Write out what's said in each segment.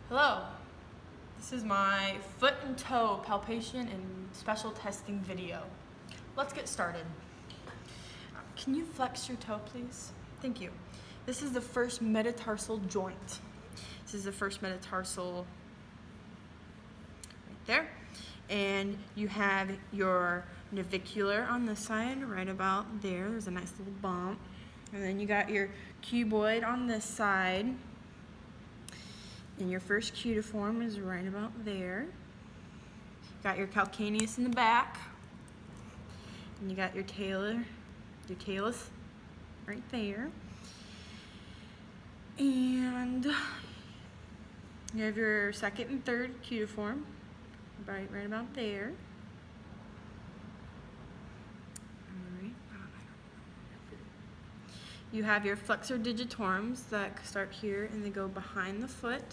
Hello, this is my foot and toe palpation and special testing video. Let's get started. Can you flex your toe, please? Thank you. This is the first metatarsal joint. This is the first metatarsal right there. And you have your navicular on this side, right about there. There's a nice little bump. And then you got your cuboid on this side. And your first cutiform is right about there. Got your calcaneus in the back. And you got your talus right there. And you have your second and third cutiform right about there. You have your flexor digitorums that start here and they go behind the foot,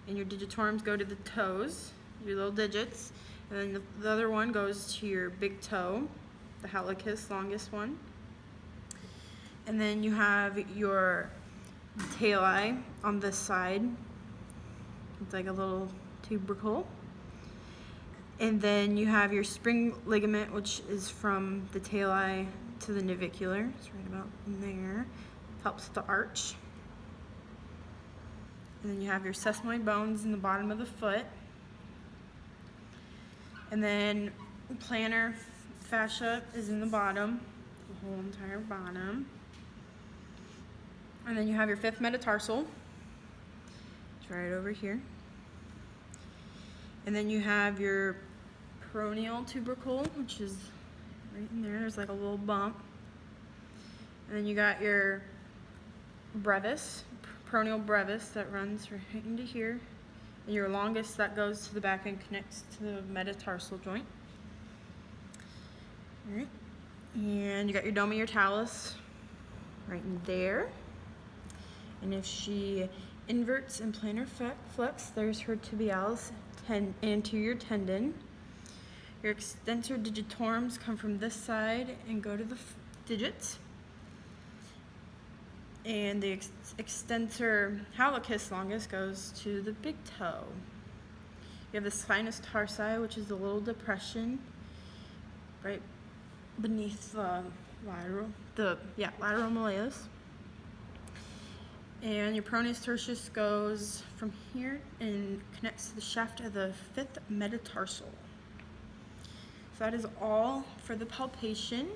and your digitorums go to the toes, your little digits, and then the other one goes to your big toe, the hallucis, longest one. And then you have your tali on this side. It's like a little tubercle. And then you have your spring ligament, which is from the tali to the navicular. It's right about in there. Helps the arch. And then you have your sesamoid bones in the bottom of the foot. And then plantar fascia is in the bottom, the whole entire bottom. And then you have your fifth metatarsal. It's right over here. And then you have your peroneal tubercle, which is right in there. There's like a little bump. And then you got your brevis, peroneal brevis, that runs right into here. And your longest that goes to the back and connects to the metatarsal joint. All right. And you got your domia talus right in there. And if she inverts and plantar flex, there's her tibialis anterior tendon. Your extensor digitorums come from this side and go to the digits. And the extensor hallucis longus goes to the big toe. You have the sinus tarsi, which is a little depression right beneath the lateral malleus. And your peroneus tertius goes from here and connects to the shaft of the fifth metatarsal. So that is all for the palpation.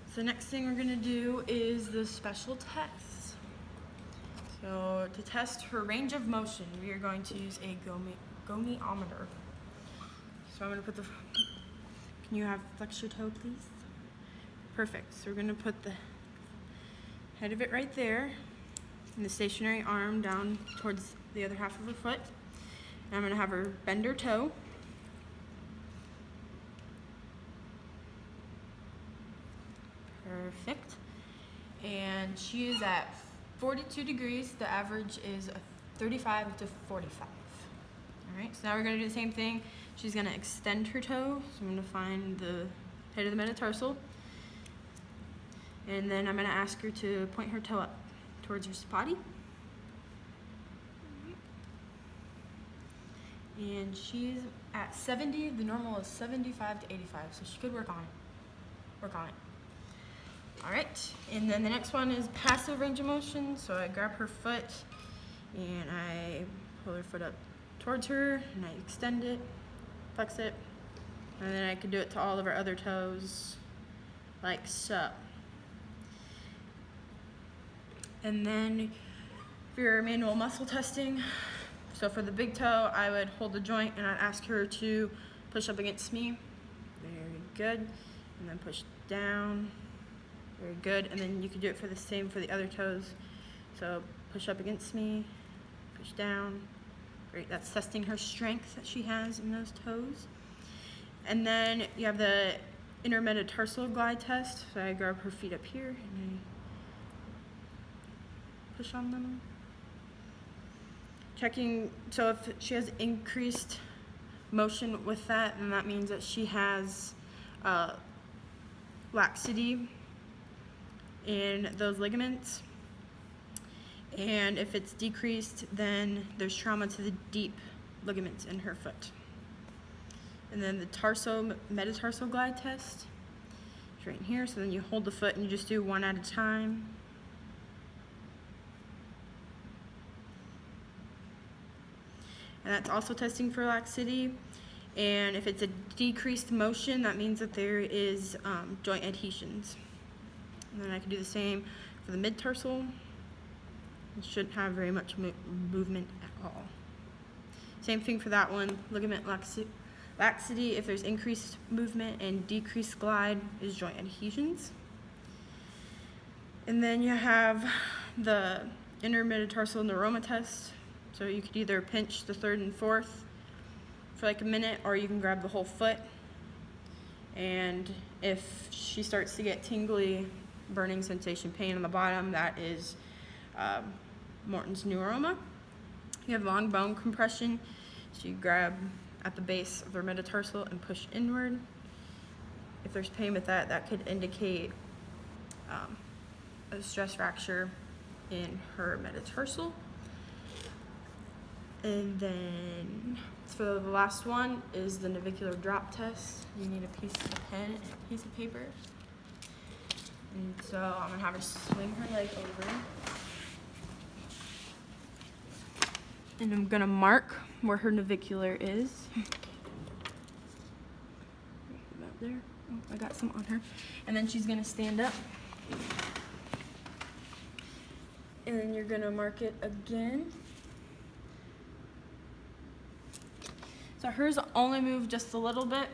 So the next thing we're going to do is the special test. So to test her range of motion, we are going to use a goniometer. So I'm going to put can you flex your toe, please? Perfect. So we're going to put the head of it right there, and the stationary arm down towards the other half of her foot. And I'm going to have her bend her toe. Perfect. And she is at 42 degrees. The average is 35 to 45. All right, so now we're going to do the same thing. She's going to extend her toe. So I'm going to find the head of the metatarsal. And then I'm going to ask her to point her toe up towards her spotty. And she's at 70. The normal is 75 to 85, so she could work on it. All right, and then the next one is passive range of motion. So I grab her foot and I pull her foot up towards her and I extend it, flex it, and then I could do it to all of our other toes like so. And then for your manual muscle testing, so for the big toe, I would hold the joint and I'd ask her to push up against me. Very good. And then push down. Very good. And then you could do it for the same for the other toes. So push up against me, push down. Great. That's testing her strength that she has in those toes. And then you have the intermetatarsal glide test. So I grab her feet up here and I push on them. Checking, so if she has increased motion with that, then that means that she has laxity in those ligaments. And if it's decreased, then there's trauma to the deep ligaments in her foot. And then the metatarsal glide test is right in here. So then you hold the foot and you just do one at a time. And that's also testing for laxity. And if it's a decreased motion, that means that there is joint adhesions. And then I can do the same for the mid-tarsal. It shouldn't have very much movement at all. Same thing for that one, ligament laxity. If there's increased movement, and decreased glide is joint adhesions. And then you have the intermetatarsal neuroma test. So you could either pinch the third and fourth for like a minute, or you can grab the whole foot. And if she starts to get tingly, burning sensation, pain on the bottom, that is Morton's neuroma. You have long bone compression, so you grab at the base of their metatarsal and push inward. If there's pain with that, that could indicate a stress fracture in her metatarsal. And then for the last one is the navicular drop test. You need a piece of pen and a piece of paper. And so I'm gonna have her swing her leg over. And I'm gonna mark where her navicular is. About there. Oh, I got some on her. And then she's gonna stand up. And then you're gonna mark it again. So hers only moved just a little bit.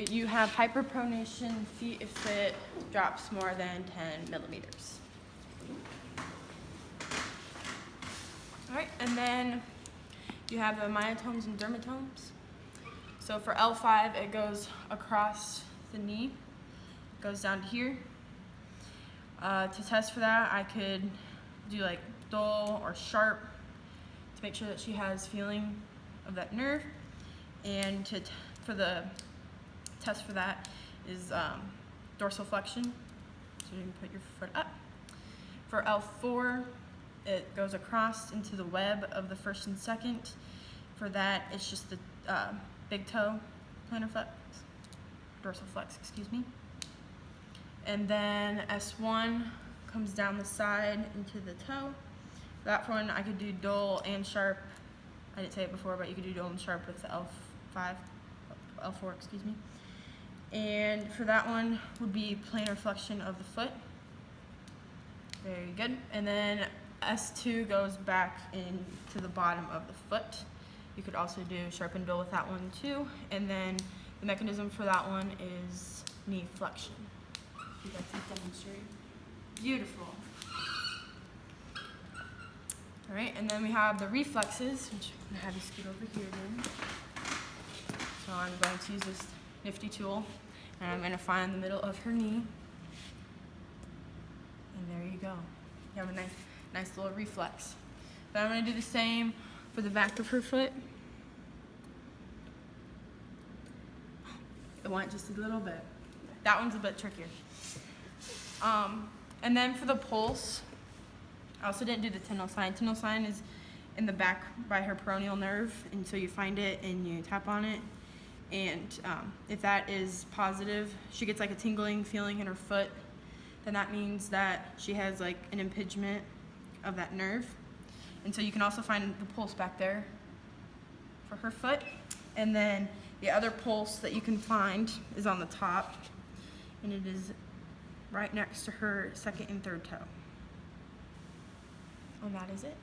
You have hyperpronation feet if it drops more than 10 millimeters. All right, and then you have the myotomes and dermatomes. So for L5, it goes across the knee, goes down to here. To test for that, I could do like dull or sharp to make sure that she has feeling of that nerve. And for the test for that is dorsal flexion. So you can put your foot up. For L4, it goes across into the web of the first and second. For that, it's just the big toe plantar flex, dorsal flex, excuse me. And then S1 comes down the side into the toe. For that one, I could do dull and sharp. I didn't say it before, but you could do dull and sharp with the L4, excuse me. And for that one would be plantar flexion of the foot. Very good. And then S2 goes back into the bottom of the foot. You could also do sharp and dull with that one too. And then the mechanism for that one is knee flexion. You guys can demonstrate. Beautiful. All right, and then we have the reflexes, which I'm gonna have you scoot over here then. So I'm going to use this nifty tool, and I'm gonna find the middle of her knee. And there you go. You have a nice little reflex. Then I'm gonna do the same for the back of her foot. It went just a little bit. That one's a bit trickier. And then for the pulse, I also didn't do the tenile sign. Tenile sign is in the back by her peroneal nerve, and so you find it and you tap on it. And if that is positive, she gets like a tingling feeling in her foot, then that means that she has like an impingement of that nerve. And so you can also find the pulse back there for her foot. And then the other pulse that you can find is on the top, and it is right next to her second and third toe. And that is it.